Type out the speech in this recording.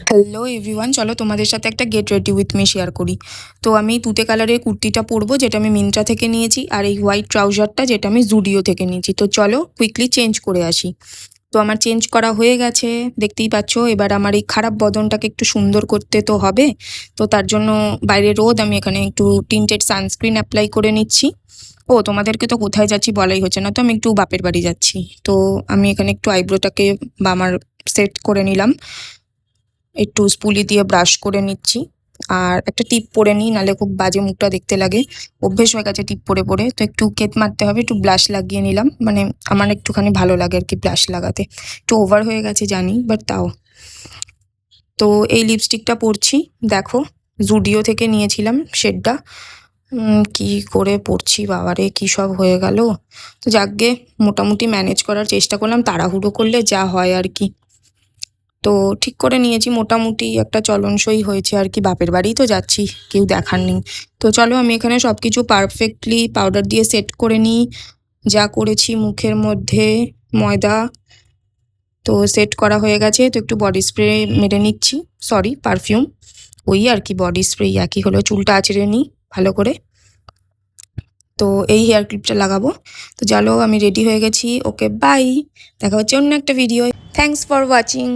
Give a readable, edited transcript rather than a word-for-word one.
Hello everyone, চলো তোমাদের সাথে একটা get ready with me share করি। তো আমি তুতে কালারের কুর্তিটা পরবো, যেটা আমি মিন্ত্রা থেকে নিয়েছি, আর এই হোয়াইট ট্রাউজারটা যেটা আমি জুডিও থেকে নিয়েছি। তো চলো কুইকলি চেঞ্জ করে আসি। তো আমার চেঞ্জ করা হয়ে গেছে, দেখতেই পাচ্ছ। এবার আমার এই খারাপ বদনটাকে একটু সুন্দর করতে তো হবে। তো তার জন্য বাইরে রোদ, আমি এখানে একটু টিন্টেড সানস্ক্রিন অ্যাপ্লাই করে নিচ্ছি। ও তোমাদেরকে তো কোথায় যাচ্ছি বলাই হচ্ছে না, তো আমি একটু বাপের বাড়ি যাচ্ছি। তো আমি এখানে একটু আইব্রোটাকে বা আমার সেট করে নিলাম, একটু স্পুলি দিয়ে ব্রাশ করে নিচ্ছি। আর একটা টিপ পরে নিই, নাহলে খুব বাজে মুখটা দেখতে লাগে। অভ্যেস হয়ে গেছে টিপ পরে পরে, তো একটু কেত মারতে হবে। একটু ব্লাশ লাগিয়ে নিলাম, মানে আমার একটুখানি ভালো লাগে আর কি ব্লাশ লাগাতে। একটু ওভার হয়ে গেছে জানি, বাট তাও। তো এই লিপস্টিকটা পরছি, দেখো জুডিও থেকে নিয়েছিলাম শেডটা। কি করে পরছি বাবারে, কি সব হয়ে গেল। তো যাকগে, মোটামুটি ম্যানেজ করার চেষ্টা করলাম, তাড়াহুড়ো করলে যা হয় আর কি। তো ঠিক করে নিয়েছি, মোটামুটি একটা চলনসই হয়েছে আর কি। বাপের বাড়ি তো যাচ্ছি, কেউ দেখার নেই। তো চলো আমি এখানে সব কিছু পারফেক্টলি পাউডার দিয়ে সেট করে নিই। যা করেছি মুখের মধ্যে ময়দা, তো সেট করা হয়ে গেছে। তো একটু বডি স্প্রে মেরে নিচ্ছি, সরি পারফিউম, ওই আর কি, বডি স্প্রে একই হলো। চুলটা আঁচড়ে নিই ভালো করে। তো এই হেয়ার ক্লিপটা লাগাবো। তো চলো আমি রেডি হয়ে গেছি, ওকে বাই, দেখা হচ্ছে অন্য একটা ভিডিও। Thanks for watching.